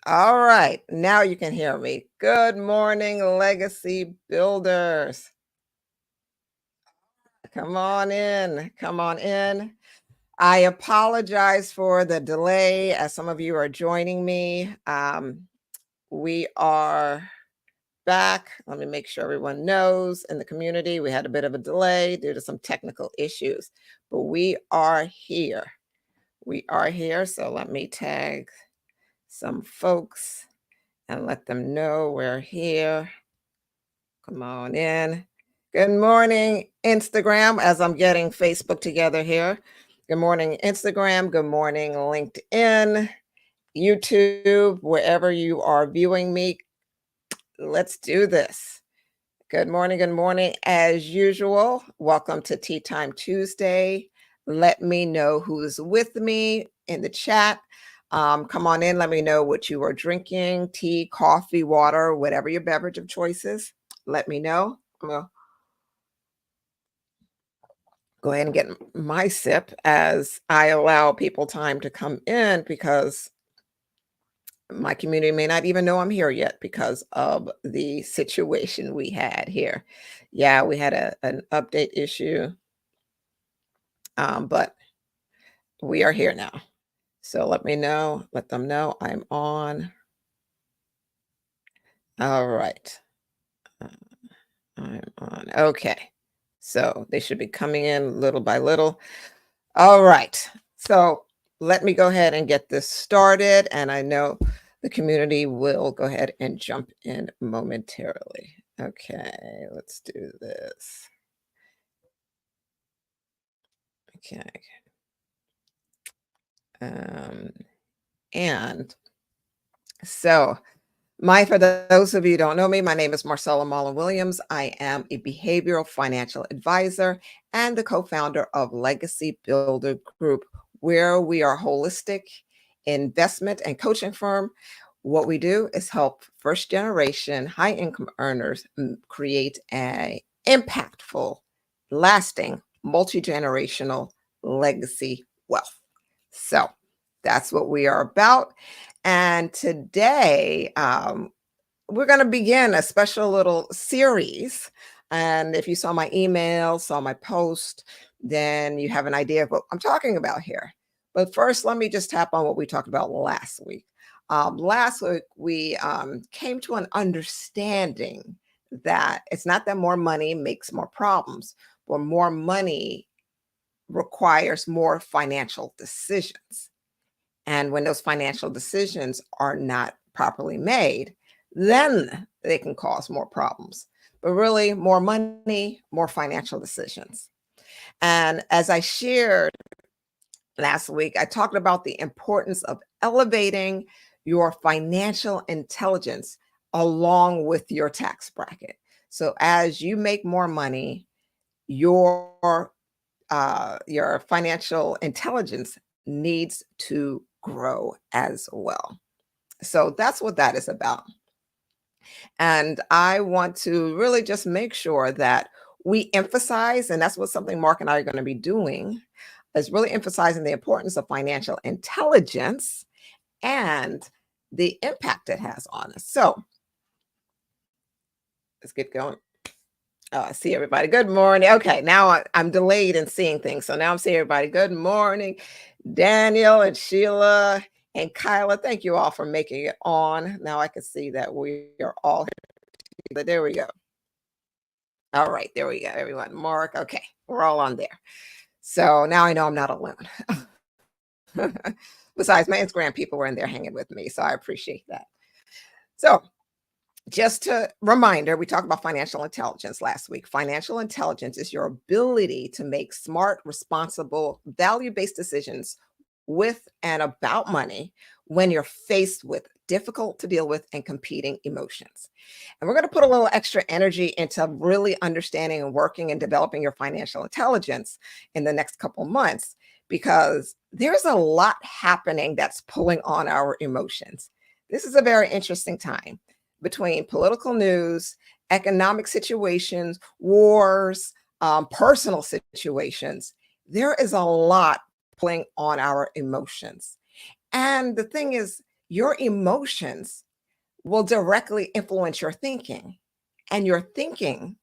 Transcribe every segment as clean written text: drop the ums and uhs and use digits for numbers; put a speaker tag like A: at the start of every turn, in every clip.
A: All right, now you can hear me. Good morning, legacy builders. Come on in. Come on in. I apologize for the delay as some of you are joining me. We are back. Let me make sure everyone knows in the community we had a bit of a delay due to some technical issues, but we are here. We are here. So let me tag some folks and let them know we're here. Come on in. Good morning, Instagram, as I'm getting Facebook together here. Good morning, Instagram. Good morning, LinkedIn, YouTube, wherever you are viewing me. Let's do this. Good morning. Good morning. As usual, welcome to Tea Time Tuesday. Let me know who's with me in the chat. Come on in. Let me know what you are drinking: tea, coffee, water, whatever your beverage of choice is. Let me know. I'm gonna go ahead and get my sip as I allow people time to come in because my community may not even know I'm here yet because of the situation we had here. Yeah, we had an update issue, but we are here now. So let me know, let them know I'm on. All right. Uh, I'm on. Okay. So they should be coming in little by little. All right. So let me go ahead and get this started. And I know the community will go ahead and jump in momentarily. Okay, let's do this. Okay. Um, and so for those of you who don't know me, my name is Marcella Mullen Williams. I am a behavioral financial advisor and the co-founder of Legacy Builder Group, where we are a holistic investment and coaching firm. What we do is help first generation high income earners create a impactful, lasting, multi-generational legacy wealth. So that's what we are about. And today, we're going to begin a special little series. And if you saw my email, saw my post, then you have an idea of what I'm talking about here. But first, let me just tap on what we talked about last week. Last week, we came to an understanding that it's not that more money makes more problems, but more money requires more financial decisions. And when those financial decisions are not properly made, then they can cause more problems. But really, more money, more financial decisions. And as I shared last week, I talked about the importance of elevating your financial intelligence along with your tax bracket. So as you make more money, your financial intelligence needs to grow as well. So that's what that is about. And I want to really just make sure that we emphasize, and that's what something Mark and I are going to be doing, is really emphasizing the importance of financial intelligence and the impact it has on us. So let's get going. Oh, I see everybody. Good morning. Okay, now I'm delayed in seeing things. So now I'm seeing everybody. Good morning, Daniel and Sheila and Kyla. Thank you all for making it on. Now I can see that we are all here. There we go. All right, there we go, everyone. Mark. Okay, we're all on there. So now I know I'm not alone. Besides, my Instagram people were in there hanging with me. So I appreciate that. So just a reminder, we talked about financial intelligence last week. Financial intelligence is your ability to make smart, responsible, value-based decisions with and about money when you're faced with difficult to deal with and competing emotions. And we're going to put a little extra energy into really understanding and working and developing your financial intelligence in the next couple months, because there's a lot happening that's pulling on our emotions. This is a very interesting time between political news, economic situations, wars, personal situations. There is a lot pulling on our emotions. And the thing is, your emotions will directly influence your thinking, and your thinking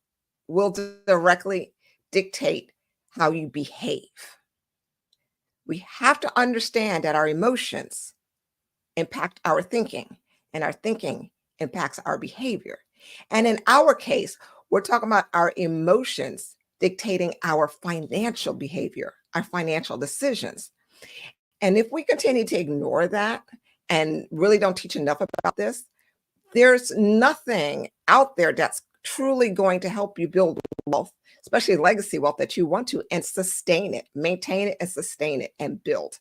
A: will directly dictate how you behave. We have to understand that our emotions impact our thinking, and our thinking impacts our behavior. And in our case, we're talking about our emotions dictating our financial behavior, our financial decisions. And if we continue to ignore that and really don't teach enough about this, there's nothing out there that's truly going to help you build wealth, especially legacy wealth that you want to, and sustain it, maintain it and sustain it and build.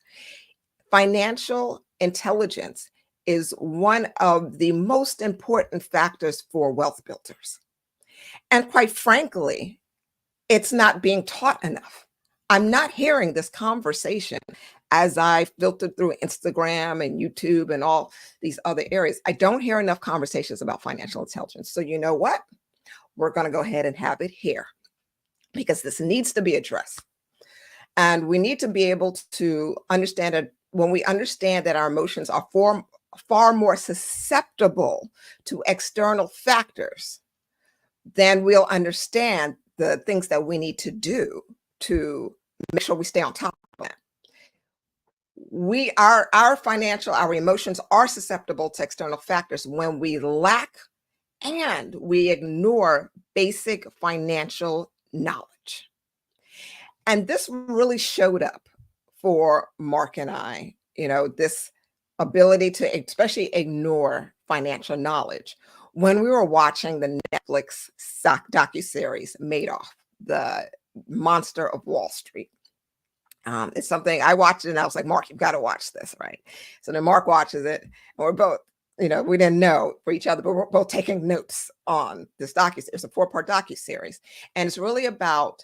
A: Financial intelligence is one of the most important factors for wealth builders. And quite frankly, it's not being taught enough. I'm not hearing this conversation as I filtered through Instagram and YouTube and all these other areas. I don't hear enough conversations about financial intelligence. So you know what? We're going to go ahead and have it here, because this needs to be addressed. And we need to be able to understand it. When we understand that our emotions are far more susceptible to external factors, then we'll understand the things that we need to do to make sure we stay on top of that. Our emotions are susceptible to external factors when we lack and we ignore basic financial knowledge. And this really showed up for Mark and I, this ability to especially ignore financial knowledge when we were watching the Netflix docuseries Madoff, the monster of Wall Street. It's something I watched it and I was like, Mark, you've got to watch this, right? So then Mark watches it and we're both, we didn't know for each other, but we're both taking notes on this docuseries. It's a 4-part docuseries. And it's really about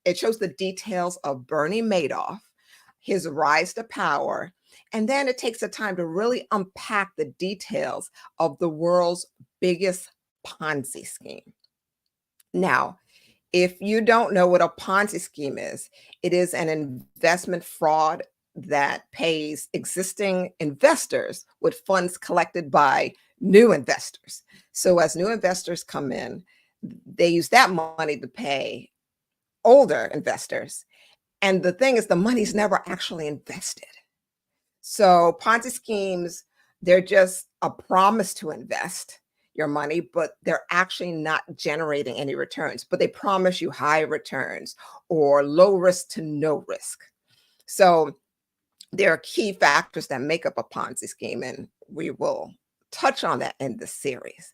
A: it shows the details of Bernie Madoff, his rise to power, and then it takes the time to really unpack the details of the world's biggest Ponzi scheme. Now, if you don't know what a Ponzi scheme is, it is an investment fraud that pays existing investors with funds collected by new investors. So as new investors come in, they use that money to pay older investors. And the thing is, the money's never actually invested. So Ponzi schemes, they're just a promise to invest your money, but they're actually not generating any returns, but they promise you high returns or low risk to no risk. So there are key factors that make up a Ponzi scheme, and we will touch on that in the series.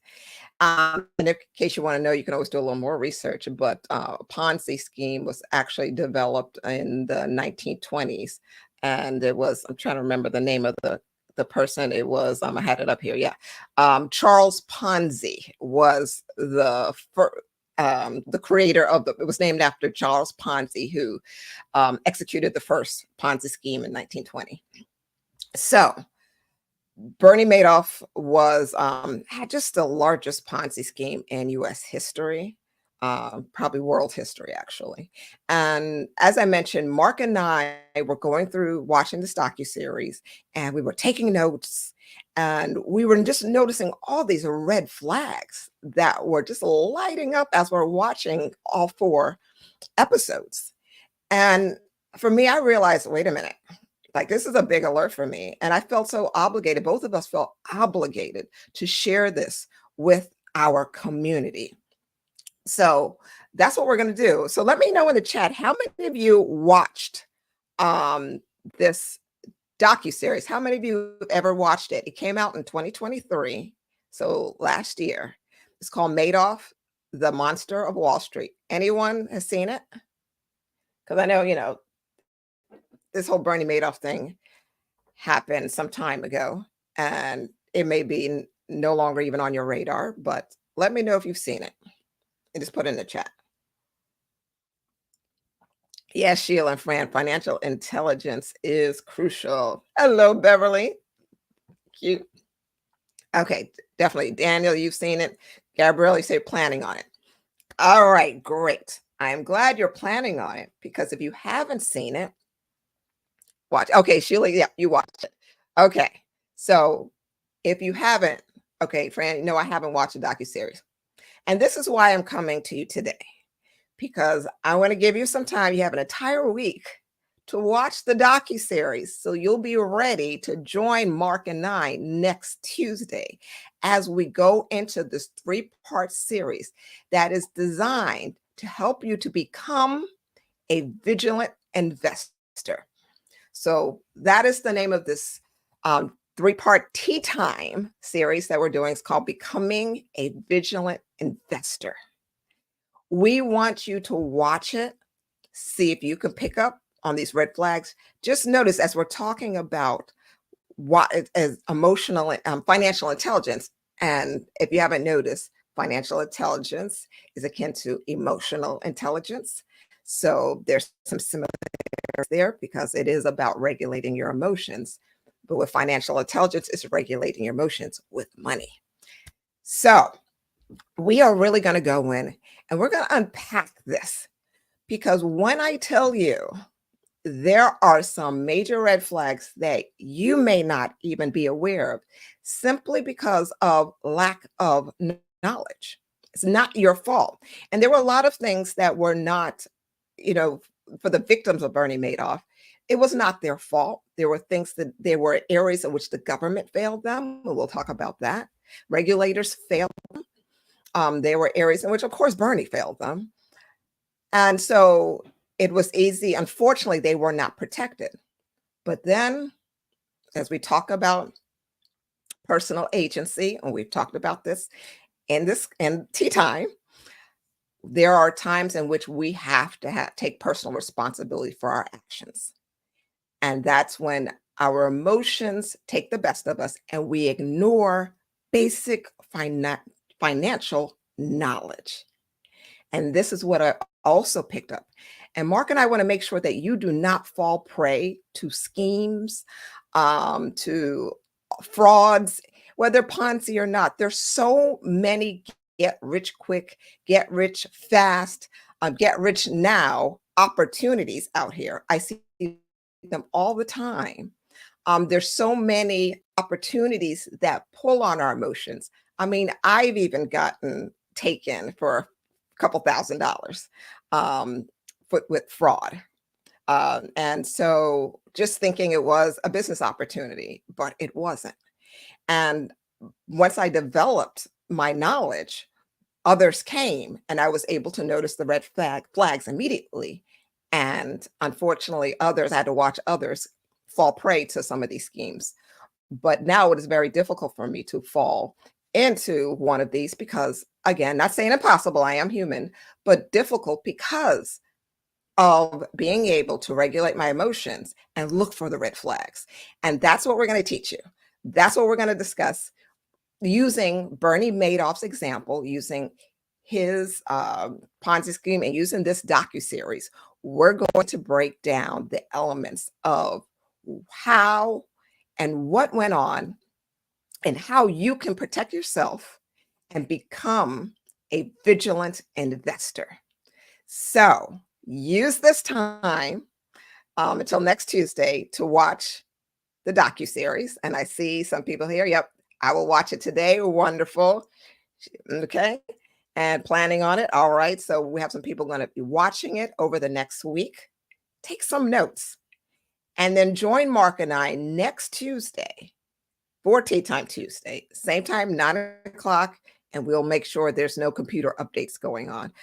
A: And in case you want to know, you can always do a little more research, but Ponzi scheme was actually developed in the 1920s. And it was, I'm trying to remember the name of the person. It was, I had it up here. Yeah. Charles Ponzi was the first, the creator of it was named after Charles Ponzi, who executed the first Ponzi scheme in 1920. So Bernie Madoff was had just the largest Ponzi scheme in U.S. history, probably world history, actually. And as I mentioned, Mark and I were going through watching this docuseries, and we were taking notes, and we were just noticing all these red flags that were just lighting up as we're watching all four episodes. And for me, I realized, wait a minute, like this is a big alert for me. And I felt so obligated. Both of us felt obligated to share this with our community. So that's what we're going to do. So let me know in the chat how many of you watched um, this docuseries. How many of you have ever watched it? It came out in 2023, so last year. It's called Madoff, the Monster of Wall Street. Anyone has seen it? Because I know, this whole Bernie Madoff thing happened some time ago, and it may be no longer even on your radar, but let me know if you've seen it. And just put it in the chat. Yes, Sheila and Fran, financial intelligence is crucial. Hello, Beverly. Cute. Okay, definitely. Daniel, you've seen it. Gabrielle, you say planning on it. All right, great. I'm glad you're planning on it, because if you haven't seen it, watch. Okay, Sheila, yeah, you watched it. Okay, so if you haven't, okay, Fran, no, I haven't watched the docuseries. And this is why I'm coming to you today, because I want to give you some time. You have an entire week to watch the docuseries, so you'll be ready to join Mark and I next Tuesday as we go into this 3-part series that is designed to help you to become a vigilant investor. So that is the name of this 3-part tea time series that we're doing. It's called Becoming a Vigilant Investor. We want you to watch it, see if you can pick up on these red flags. Just notice, as we're talking about what is emotional, financial intelligence, and if you haven't noticed, financial intelligence is akin to emotional intelligence. So there's some similarities there, because it is about regulating your emotions. But with financial intelligence, it's regulating your emotions with money. So we are really going to go in and we're going to unpack this, because when I tell you there are some major red flags that you may not even be aware of, simply because of lack of knowledge. It's not your fault. And there were a lot of things that were not, for the victims of Bernie Madoff, it was not their fault. There were there were areas in which the government failed them. And we'll talk about that. Regulators failed them. There were areas in which, of course, Bernie failed them. And so it was easy. Unfortunately, they were not protected. But then, as we talk about personal agency, and we've talked about this in tea time, there are times in which we have to take personal responsibility for our actions. And that's when our emotions take the best of us and we ignore basic financial knowledge. And this is what I also picked up. And Mark and I want to make sure that you do not fall prey to schemes, to frauds, whether Ponzi or not. There's so many get rich quick, get rich fast, get rich now opportunities out here. I see them all the time. There's so many opportunities that pull on our emotions. I mean, I've even gotten taken for a couple $1,000s with fraud. And so just thinking it was a business opportunity, but it wasn't. And once I developed my knowledge, others came and I was able to notice the red flags immediately. And unfortunately, I had to watch others fall prey to some of these schemes. But now it is very difficult for me to fall into one of these because, again, not saying impossible, I am human, but difficult because of being able to regulate my emotions and look for the red flags. And that's what we're going to teach you. That's what we're going to discuss using Bernie Madoff's example, using his Ponzi scheme and using this docuseries, we're going to break down the elements of how and what went on and how you can protect yourself and become a vigilant investor. So use this time until next Tuesday to watch the docuseries. And I see some people here. Yep, I will watch it today. Wonderful. Okay. And planning on it. All right. So we have some people going to be watching it over the next week. Take some notes and then join Mark and I next Tuesday for Tea Time Tuesday, same time, 9 o'clock, and we'll make sure there's no computer updates going on.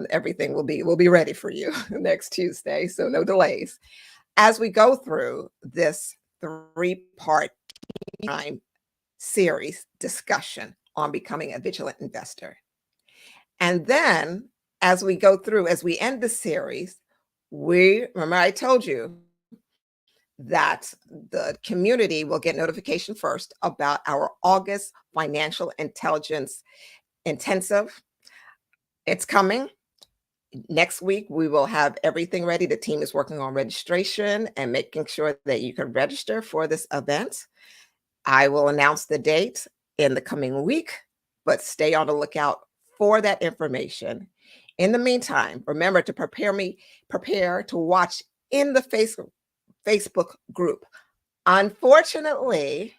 A: Everything will be ready for you next Tuesday, so no delays. As we go through this 3-part time series discussion on becoming a vigilant investor. And then as we go through, as we end the series, we remember I told you that the community will get notification first about our August financial intelligence intensive. It's coming. Next week, we will have everything ready. The team is working on registration and making sure that you can register for this event. I will announce the date in the coming week, but stay on the lookout for that information. In the meantime, remember to prepare to watch in the Facebook group. Unfortunately,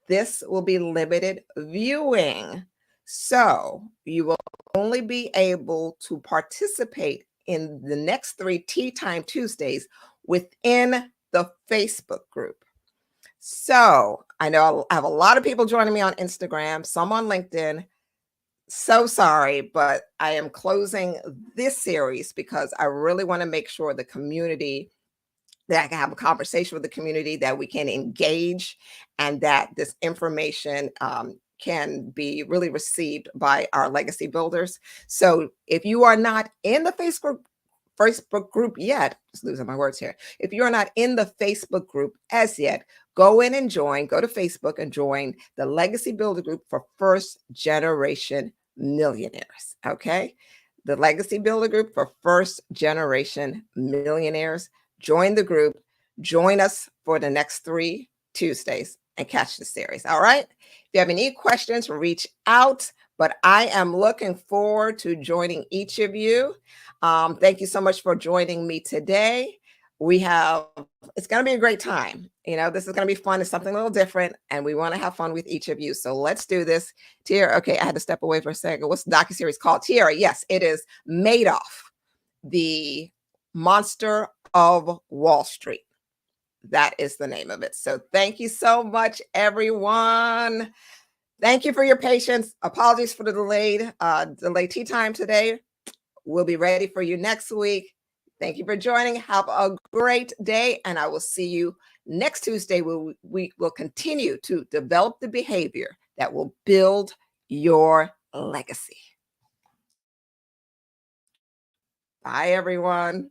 A: this will be limited viewing. So you will only be able to participate in the next 3 Tea Time Tuesdays within the Facebook group. So I know I have a lot of people joining me on Instagram, some on LinkedIn. So sorry, but I am closing this series because I really want to make sure the community that I can have a conversation with the community, that we can engage, and that this information can be really received by our legacy builders. So if you are not in the Facebook group yet, just losing my words here. If you're not in the Facebook group as yet, go in and join, go to Facebook and join the Legacy Builder Group for First Generation Millionaires. Okay. The Legacy Builder Group for First Generation Millionaires. Join the group, join us for the next 3 Tuesdays and catch the series. All right. If you have any questions, reach out. But I am looking forward to joining each of you. Thank you so much for joining me today. It's going to be a great time. This is going to be fun. It's something a little different, and we want to have fun with each of you. So let's do this. Tiara, okay, I had to step away for a second. What's the docuseries called? Tiara, yes, it is Madoff, the Monster of Wall Street. That is the name of it. So thank you so much, everyone. Thank you for your patience. Apologies for the delayed tea time today. We'll be ready for you next week. Thank you for joining. Have a great day, and I will see you next Tuesday, where we will continue to develop the behavior that will build your legacy. Bye, everyone.